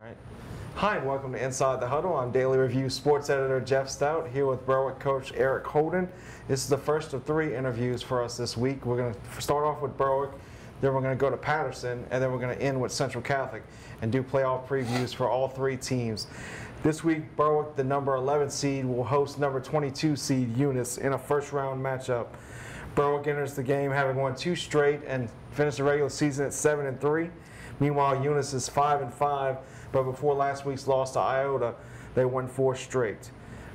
Right. Hi, and welcome to Inside the Huddle. I'm Daily Review Sports Editor Geoff Stoute, here with Berwick coach Eric Holden. This is the first of 3 interviews for us this week. We're going to start off with Berwick, then we're going to go to Patterson, and then we're going to end with Central Catholic and do playoff previews for all 3 teams. This week, Berwick, the number 11 seed, will host number 22 seed Eunice in a first-round matchup. Berwick enters the game having won 2 straight and finished the regular season at 7-3. Meanwhile, Eunice is 5-5, but before last week's loss to Iota, they won 4 straight.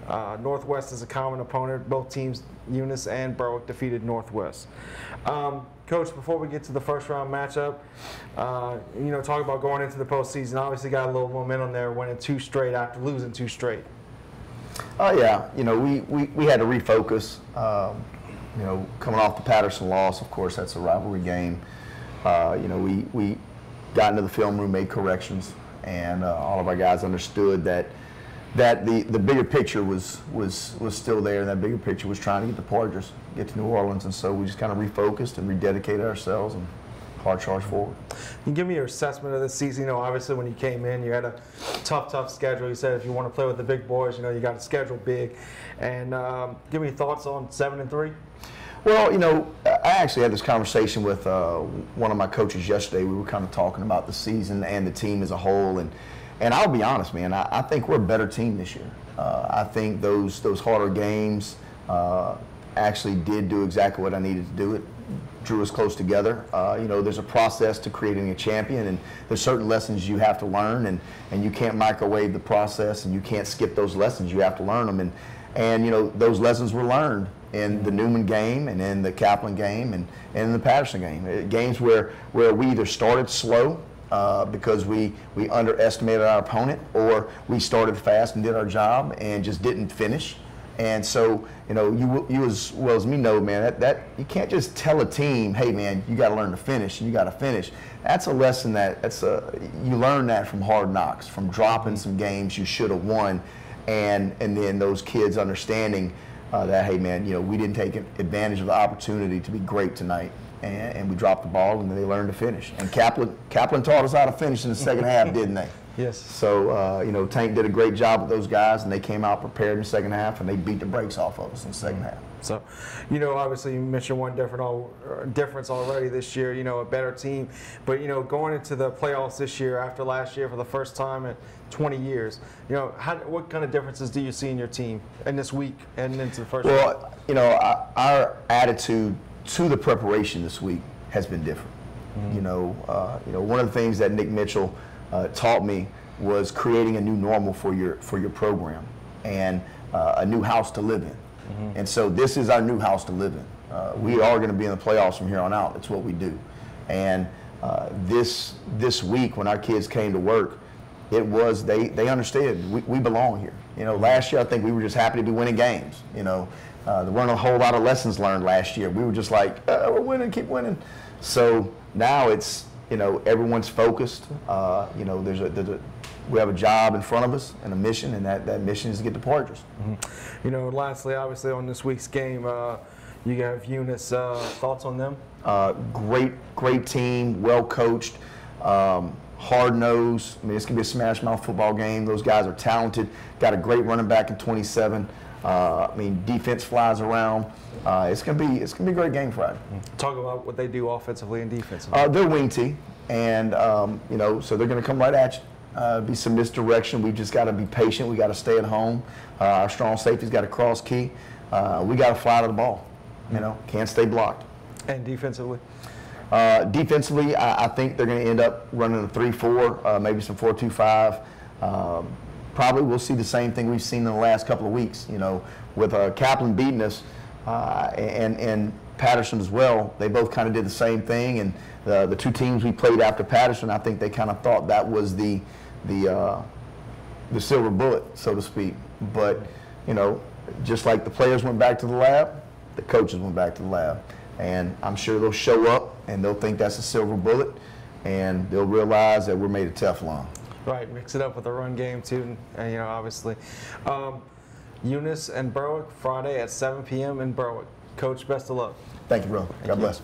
Northwest is a common opponent. Both teams, Eunice and Berwick, defeated Northwest. Coach, before we get to the first-round matchup, talk about going into the postseason. Obviously, got a little momentum there, winning 2 straight after losing 2 straight. Oh yeah, we had to refocus. Coming off the Patterson loss, of course, that's a rivalry game. We got into the film room, made corrections, and all of our guys understood that the bigger picture was still there, and that bigger picture was trying to get the Porters, get to New Orleans, and so we just kind of refocused and rededicated ourselves and hard charge forward. Can you give me your assessment of this season? Obviously when you came in, you had a tough schedule. You said if you want to play with the big boys, you got to schedule big. And give me your thoughts on 7-3. Well, I actually had this conversation with one of my coaches yesterday. We were kind of talking about the season and the team as a whole, and I'll be honest, man, I think we're a better team this year. I think those harder games actually did do exactly what I needed to do. It drew us close together. There's a process to creating a champion, and there's certain lessons you have to learn, and you can't microwave the process, and you can't skip those lessons. You have to learn them, and those lessons were learned in the Newman game and in the Kaplan game and in the Patterson game. Games where we either started slow because we underestimated our opponent, or we started fast and did our job and just didn't finish. And so, you as well as me know, man, that you can't just tell a team, hey man, you got to learn to finish and you got to finish. That's a lesson you learn that from hard knocks, from dropping some games you should have won, and then those kids understanding that, hey man, we didn't take advantage of the opportunity to be great tonight, and we dropped the ball, and then they learned to finish. And Kaplan taught us how to finish in the second half, didn't they? Yes. So, Tank did a great job with those guys, and they came out prepared in the second half, and they beat the brakes off of us in the second half. So, obviously you mentioned one difference already this year, a better team. But, going into the playoffs this year after last year for the first time in 20 years, what kind of differences do you see in your team in this week and into the first round? Well, our attitude to the preparation this week has been different. One of the things that Nick Mitchell taught me was creating a new normal for your program, and a new house to live in. And so this is our new house to live in. We are going to be in the playoffs from here on out. It's what we do. And this week when our kids came to work, it was they understood we belong here. Last year I think we were just happy to be winning games. There weren't a whole lot of lessons learned last year. We were just like, we're winning, keep winning. So now it's everyone's focused. We have a job in front of us and a mission, and that mission is to get the Porters. Lastly, obviously on this week's game, you have Eunice. Thoughts on them? Great team, well coached, hard nosed. I mean, it's gonna be a smash mouth football game. Those guys are talented. Got a great running back in 27. Defense flies around. It's gonna be a great game Friday. Talk about what they do offensively and defensively. They're wing T, and so they're gonna come right at you. Be some misdirection. We've just got to be patient. We got to stay at home. Our strong safety's got to cross key. We got to fly to the ball. Can't stay blocked. And defensively? Defensively, I think they're going to end up running a 3-4, maybe some 4-2-5. Probably we'll see the same thing we've seen in the last couple of weeks. With Kaplan beating us and Patterson as well, they both kind of did the same thing. And the 2 teams we played after Patterson, I think they kind of thought that was the silver bullet, so to speak. But just like the players went back to the lab, the coaches went back to the lab, and I'm sure they'll show up and they'll think that's a silver bullet, and they'll realize that we're made of Teflon. Right, mix it up with the run game too, and obviously. Eunice and Berwick Friday at 7 p.m. in Berwick. Coach, best of luck. Thank you, bro. God bless.